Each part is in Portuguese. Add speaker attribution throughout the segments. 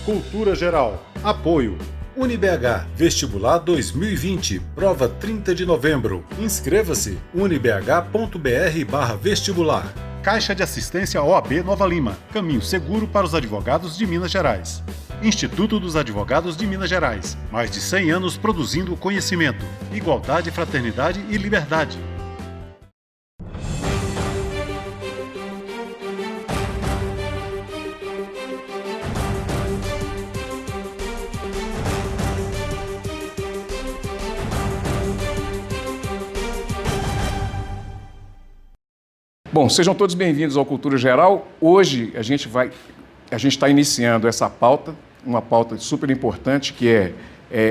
Speaker 1: Cultura Geral. Apoio. UniBH Vestibular 2020, prova 30 de novembro. Inscreva-se unibh.br/vestibular. Caixa de Assistência OAB Nova Lima, caminho seguro para os advogados de Minas Gerais. Instituto dos Advogados de Minas Gerais, mais de 100 anos produzindo conhecimento, igualdade, fraternidade e liberdade.
Speaker 2: Bom, sejam todos bem-vindos ao Cultura Geral. Hoje a gente está iniciando essa pauta, uma pauta super importante, que é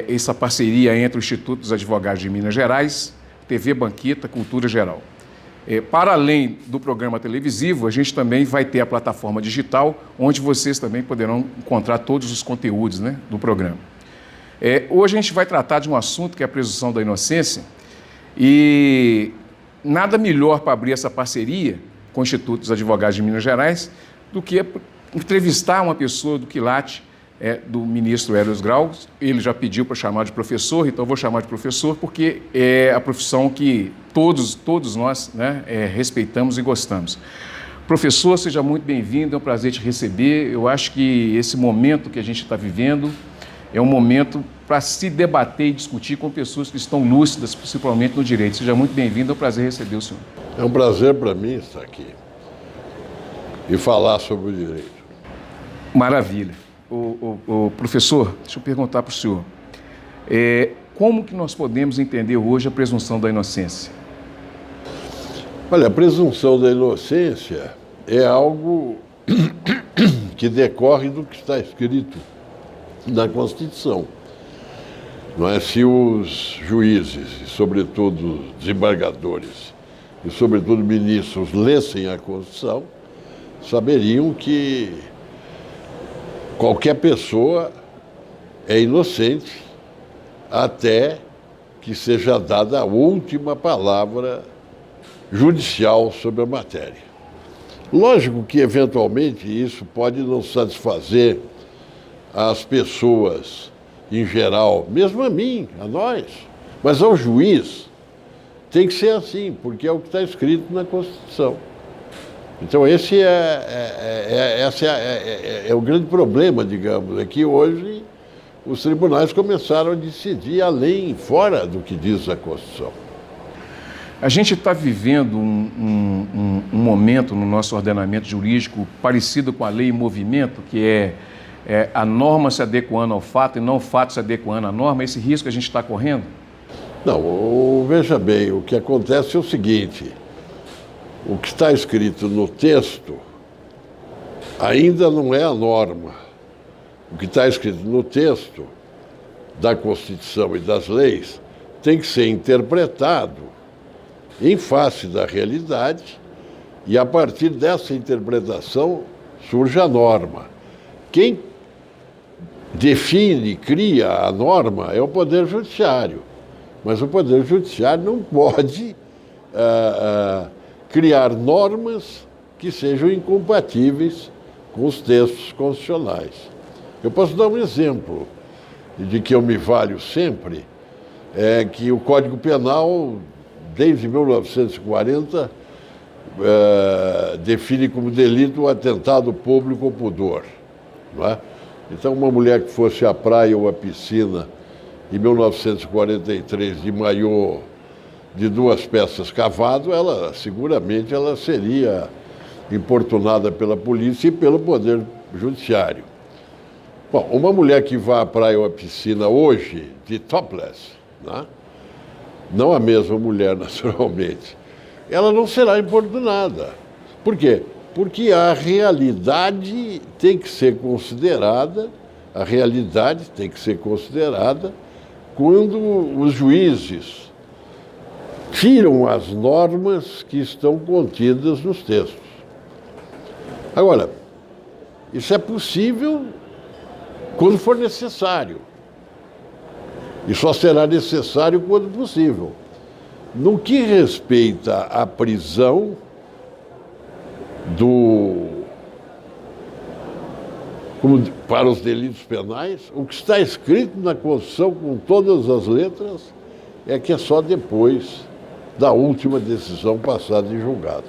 Speaker 2: essa parceria entre o Instituto dos Advogados de Minas Gerais, TV Banqueta, Cultura Geral. Para além do programa televisivo, a gente também vai ter a plataforma digital, onde vocês também poderão encontrar todos os conteúdos, né, do programa. Hoje a gente vai tratar de um assunto que é a presunção da inocência, e nada melhor para abrir essa parceria com o Instituto dos Advogados de Minas Gerais do que entrevistar uma pessoa do quilate do ministro Hélio Grau. Ele já pediu para chamar de professor, então eu vou chamar de professor porque é a profissão que todos nós, né, respeitamos e gostamos. Professor, seja muito bem-vindo, é um prazer te receber. Eu acho que esse momento que a gente está vivendo é um momento para se debater e discutir com pessoas que estão lúcidas, principalmente no direito. Seja muito bem-vindo, é um prazer receber o senhor.
Speaker 3: É um prazer para mim estar aqui e falar sobre o direito.
Speaker 2: Maravilha. Professor, deixa eu perguntar para o senhor. Como que nós podemos entender hoje a presunção da inocência?
Speaker 3: Olha, a presunção da inocência é algo que decorre do que está escrito na Constituição. Não é? Se os juízes, e sobretudo desembargadores, e sobretudo ministros, lessem a Constituição, saberiam que qualquer pessoa é inocente até que seja dada a última palavra judicial sobre a matéria. Lógico que, eventualmente, isso pode não satisfazer as pessoas em geral, mesmo a mim, a nós, mas ao juiz tem que ser assim, porque é o que está escrito na Constituição. Então esse é o grande problema, digamos, é que hoje os tribunais começaram a decidir além, fora do que diz a Constituição.
Speaker 2: A gente está vivendo um momento no nosso ordenamento jurídico parecido com a lei em movimento, que é a norma se adequando ao fato e não o fato se adequando à norma. Esse risco a gente está correndo?
Speaker 3: Não, veja bem, o que acontece é o seguinte: o que está escrito no texto ainda não é a norma. O que está escrito no texto da Constituição e das leis tem que ser interpretado em face da realidade e, a partir dessa interpretação, surge a norma. Quem define, cria a norma é o Poder Judiciário, mas o Poder Judiciário não pode criar normas que sejam incompatíveis com os textos constitucionais. Eu posso dar um exemplo de que eu me valho sempre, é que o Código Penal, desde 1940, define como delito o atentado público ao pudor. Não é? Então, uma mulher que fosse à praia ou à piscina em 1943 de maiô de 2 peças cavado, seguramente ela seria importunada pela polícia e pelo Poder Judiciário. Bom, uma mulher que vá à praia ou à piscina hoje de topless, né? Não a mesma mulher, naturalmente, ela não será importunada. Por quê? Porque a realidade tem que ser considerada, quando os juízes tiram as normas que estão contidas nos textos. Agora, isso é possível quando for necessário. E só será necessário quando possível. No que respeita à prisão como para os delitos penais, o que está escrito na Constituição com todas as letras é que é só depois da última decisão passada em julgado.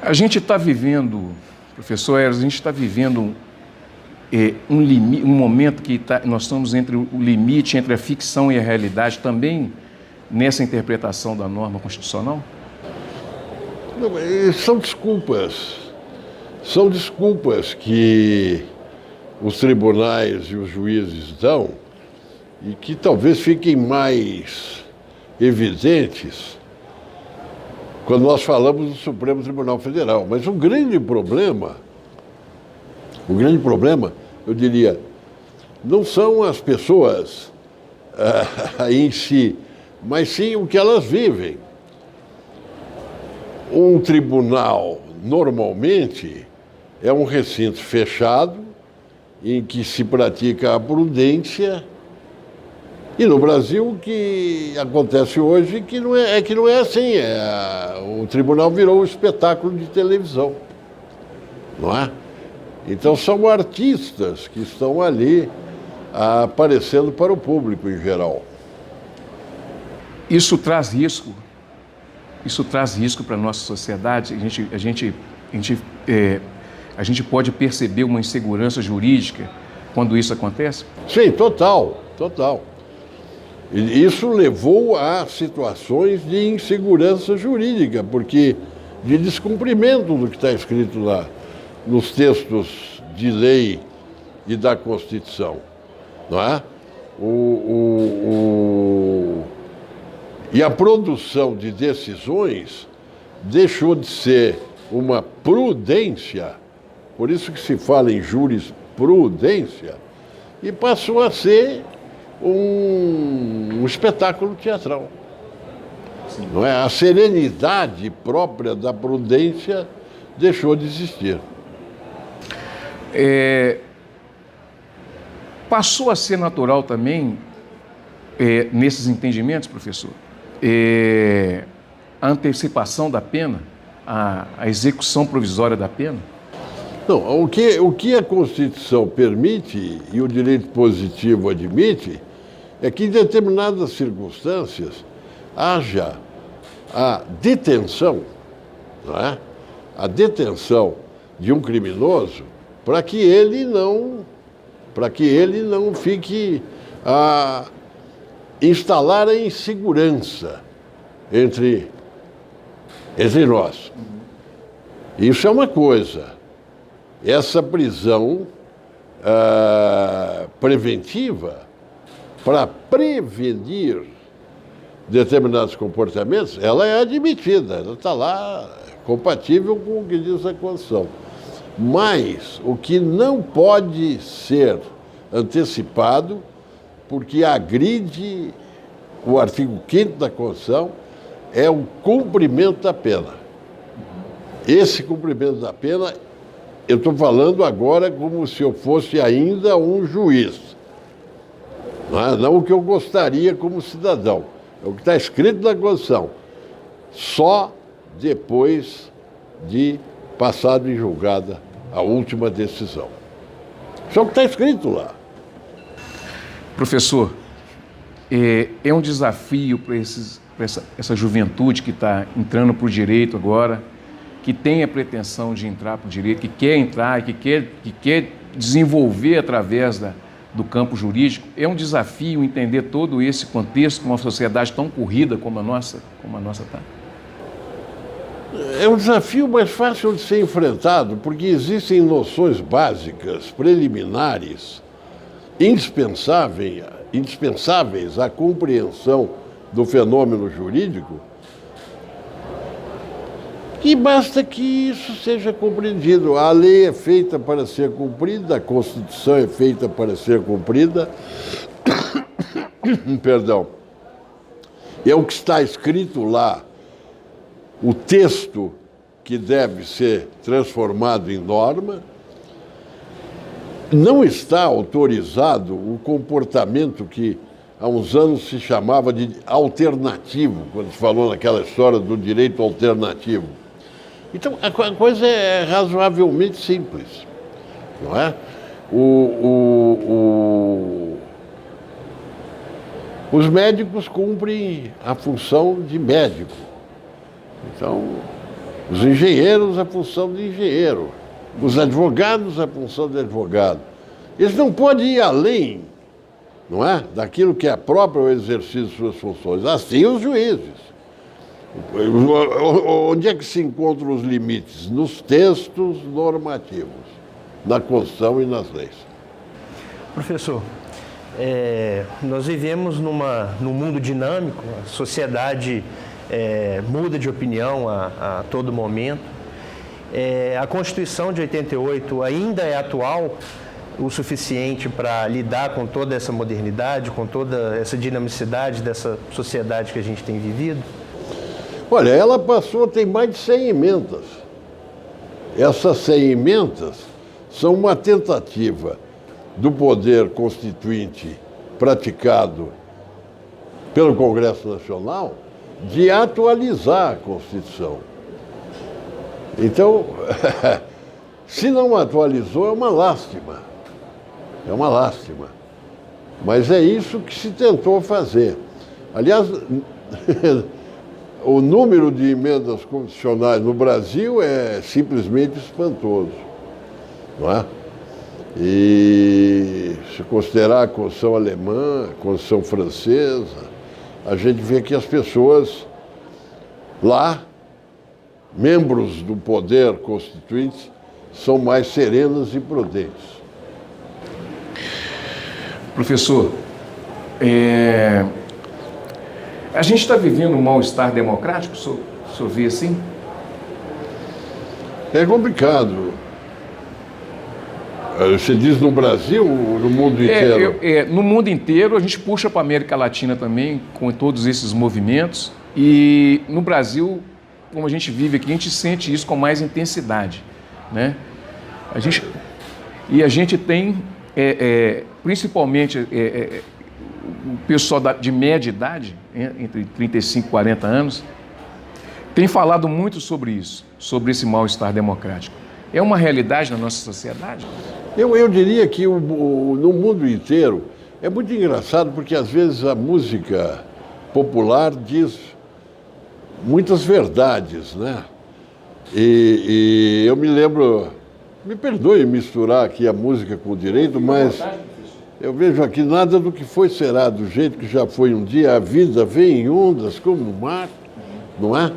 Speaker 2: A gente está vivendo, professor Eros, a gente está vivendo um momento que nós estamos entre o limite entre a ficção e a realidade, também nessa interpretação da norma constitucional?
Speaker 3: Não, são desculpas que os tribunais e os juízes dão e que talvez fiquem mais evidentes quando nós falamos do Supremo Tribunal Federal. Mas o grande problema, eu diria, não são as pessoas em si, mas sim o que elas vivem. Um tribunal, normalmente, é um recinto fechado em que se pratica a prudência. E no Brasil, o que acontece hoje que não é assim. O tribunal virou um espetáculo de televisão, não é? Então são artistas que estão ali aparecendo para o público em geral.
Speaker 2: Isso traz risco para a nossa sociedade. A gente pode perceber uma insegurança jurídica quando isso acontece?
Speaker 3: Sim, total. Isso levou a situações de insegurança jurídica, porque de descumprimento do que está escrito lá nos textos de lei e da Constituição, não é? E a produção de decisões deixou de ser uma prudência, por isso que se fala em jurisprudência, e passou a ser um espetáculo teatral. Sim. Não é? A serenidade própria da prudência deixou de existir.
Speaker 2: Passou a ser natural também, nesses entendimentos, professor, a antecipação da pena, a execução provisória da pena?
Speaker 3: Não, o que a Constituição permite e o direito positivo admite é que em determinadas circunstâncias haja a detenção, não é? A detenção de um criminoso para que ele não fique a instalar a insegurança entre nós. Isso é uma coisa. Essa prisão preventiva para prevenir determinados comportamentos, ela é admitida, ela está lá compatível com o que diz a Constituição. Mas o que não pode ser antecipado, porque agride o artigo 5º da Constituição, é o cumprimento da pena. Esse cumprimento da pena, eu estou falando agora como se eu fosse ainda um juiz. Não o que eu gostaria como cidadão. É o que está escrito na Constituição. Só depois de passado em julgada a última decisão. Isso é o que está escrito lá.
Speaker 2: Professor, é um desafio para essa juventude que está entrando para o direito agora, que tem a pretensão de entrar para o direito, que quer entrar, que quer desenvolver através do campo jurídico. É um desafio entender todo esse contexto com uma sociedade tão corrida como a nossa está?
Speaker 3: É um desafio mais fácil de ser enfrentado, porque existem noções básicas, preliminares, indispensáveis à compreensão do fenômeno jurídico, e basta que isso seja compreendido. A lei é feita para ser cumprida, a Constituição é feita para ser cumprida. Perdão. É o que está escrito lá, o texto que deve ser transformado em norma. Não está autorizado o comportamento que há uns anos se chamava de alternativo, quando se falou naquela história do direito alternativo. Então, a coisa é razoavelmente simples, não é? Os médicos cumprem a função de médico. Então, os engenheiros, a função de engenheiro. Os advogados, a função de advogado. Eles não podem ir além, não é? Daquilo que é próprio ao exercício de suas funções. Assim os juízes. Onde é que se encontram os limites? Nos textos normativos, na Constituição e nas leis.
Speaker 4: Professor, nós vivemos num mundo dinâmico, a sociedade muda de opinião a todo momento. A Constituição de 88 ainda é atual o suficiente para lidar com toda essa modernidade, com toda essa dinamicidade dessa sociedade que a gente tem vivido?
Speaker 3: Olha, ela tem mais de 100 emendas. Essas 100 emendas são uma tentativa do poder constituinte praticado pelo Congresso Nacional de atualizar a Constituição. Então, se não atualizou, é uma lástima. É uma lástima. Mas é isso que se tentou fazer. Aliás, o número de emendas constitucionais no Brasil é simplesmente espantoso, não é? E se considerar a Constituição alemã, a Constituição francesa, a gente vê que as pessoas lá, membros do poder constituinte, são mais serenas e prudentes.
Speaker 2: Professor, a gente está vivendo um mal-estar democrático, o senhor vê assim?
Speaker 3: É complicado. Você diz no Brasil ou no mundo inteiro?
Speaker 2: No mundo inteiro, a gente puxa para a América Latina também, com todos esses movimentos. E no Brasil, como a gente vive aqui, a gente sente isso com mais intensidade, né? A gente tem, principalmente, o pessoal de média idade, entre 35 e 40 anos, tem falado muito sobre isso, sobre esse mal-estar democrático. É uma realidade na nossa sociedade?
Speaker 3: Eu diria que no mundo inteiro é muito engraçado, porque às vezes a música popular diz muitas verdades, né? E eu me lembro, me perdoe misturar aqui a música com o direito, mas eu vejo aqui nada do que foi será, do jeito que já foi um dia, a vida vem em ondas como o mar, não é?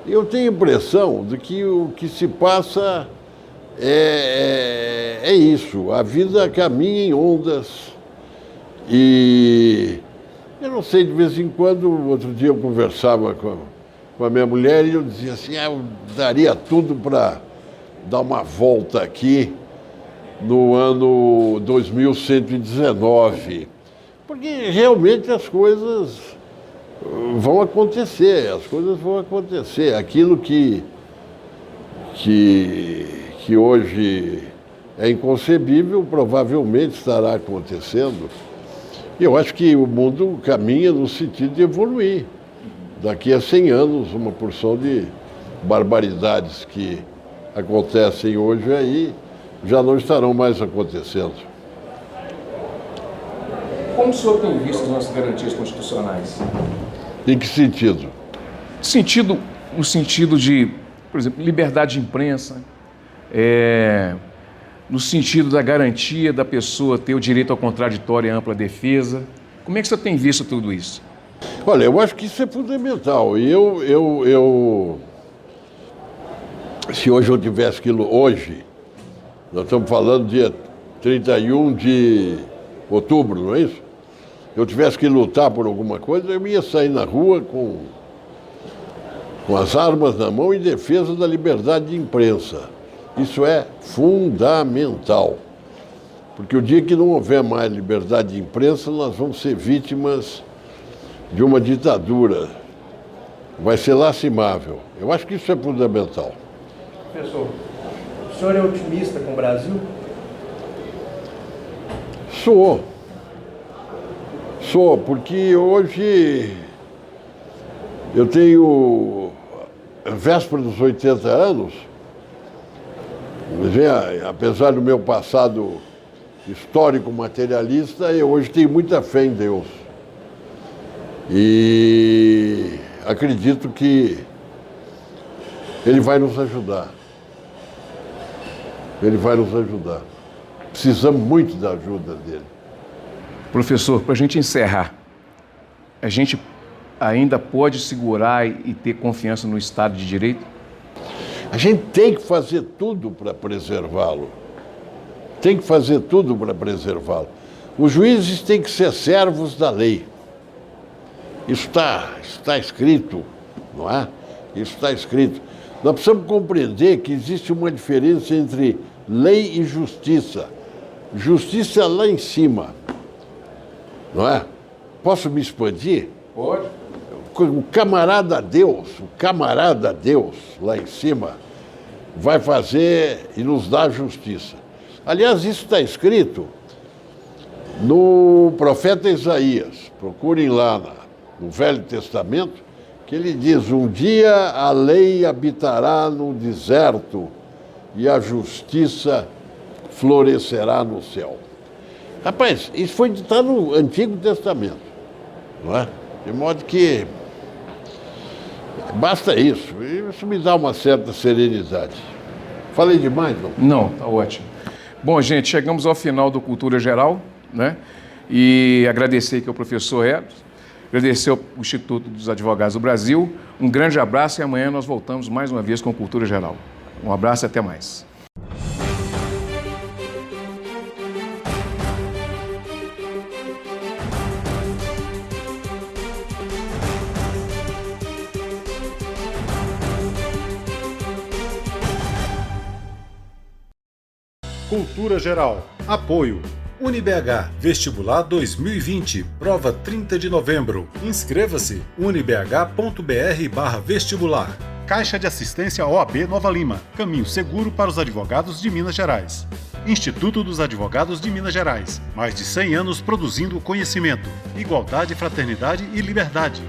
Speaker 3: Eu tenho a impressão de que o que se passa é isso, a vida caminha em ondas. E eu não sei, de vez em quando, outro dia eu conversava com a minha mulher e eu dizia assim, eu daria tudo para dar uma volta aqui no ano 2119, porque realmente as coisas vão acontecer, aquilo que hoje é inconcebível provavelmente estará acontecendo. E eu acho que o mundo caminha no sentido de evoluir. Daqui a 100 anos, uma porção de barbaridades que acontecem hoje aí já não estarão mais acontecendo.
Speaker 2: Como o senhor tem visto as nossas garantias constitucionais?
Speaker 3: Em que sentido?
Speaker 2: No sentido de, por exemplo, liberdade de imprensa, no sentido da garantia da pessoa ter o direito ao contraditório e à ampla defesa. Como é que o senhor tem visto tudo isso?
Speaker 3: Olha, eu acho que isso é fundamental. E se hoje eu tivesse que... Hoje, nós estamos falando dia 31 de outubro, não é isso? Eu tivesse que lutar por alguma coisa, eu ia sair na rua com as armas na mão em defesa da liberdade de imprensa. Isso é fundamental. Porque o dia que não houver mais liberdade de imprensa, nós vamos ser vítimas de uma ditadura. Vai ser lastimável. Eu acho que isso é fundamental.
Speaker 4: Professor, o senhor é otimista com o Brasil?
Speaker 3: Sou, porque hoje eu tenho, véspera dos 80 anos, apesar do meu passado histórico materialista, e hoje tenho muita fé em Deus. E acredito que Ele vai nos ajudar. Ele vai nos ajudar. Precisamos muito da ajuda dele.
Speaker 2: Professor, para a gente encerrar, a gente ainda pode segurar e ter confiança no Estado de Direito?
Speaker 3: A gente tem que fazer tudo para preservá-lo. Tem que fazer tudo para preservá-lo. Os juízes têm que ser servos da lei. Isso está escrito, não é? Isso está escrito. Nós precisamos compreender que existe uma diferença entre lei e justiça. Justiça é lá em cima, não é? Posso me expandir?
Speaker 2: Pode.
Speaker 3: O camarada Deus lá em cima, vai fazer e nos dar justiça. Aliás, isso está escrito no profeta Isaías. Procurem lá no Velho Testamento, que ele diz: um dia a lei habitará no deserto e a justiça florescerá no céu. Rapaz, isso está no Antigo Testamento, não é? De modo que basta isso. Isso me dá uma certa serenidade. Falei demais, não?
Speaker 2: Não, tá ótimo. Bom, gente, chegamos ao final do Cultura Geral, né? E agradecer aqui ao professor Eros, agradecer ao Instituto dos Advogados do Brasil. Um grande abraço e amanhã nós voltamos mais uma vez com Cultura Geral. Um abraço e até mais.
Speaker 1: Cultura Geral. Apoio. UniBH Vestibular 2020, prova 30 de novembro. Inscreva-se unibh.br/vestibular. Caixa de Assistência OAB Nova Lima, caminho seguro para os advogados de Minas Gerais. Instituto dos Advogados de Minas Gerais, mais de 100 anos produzindo conhecimento, igualdade, fraternidade e liberdade.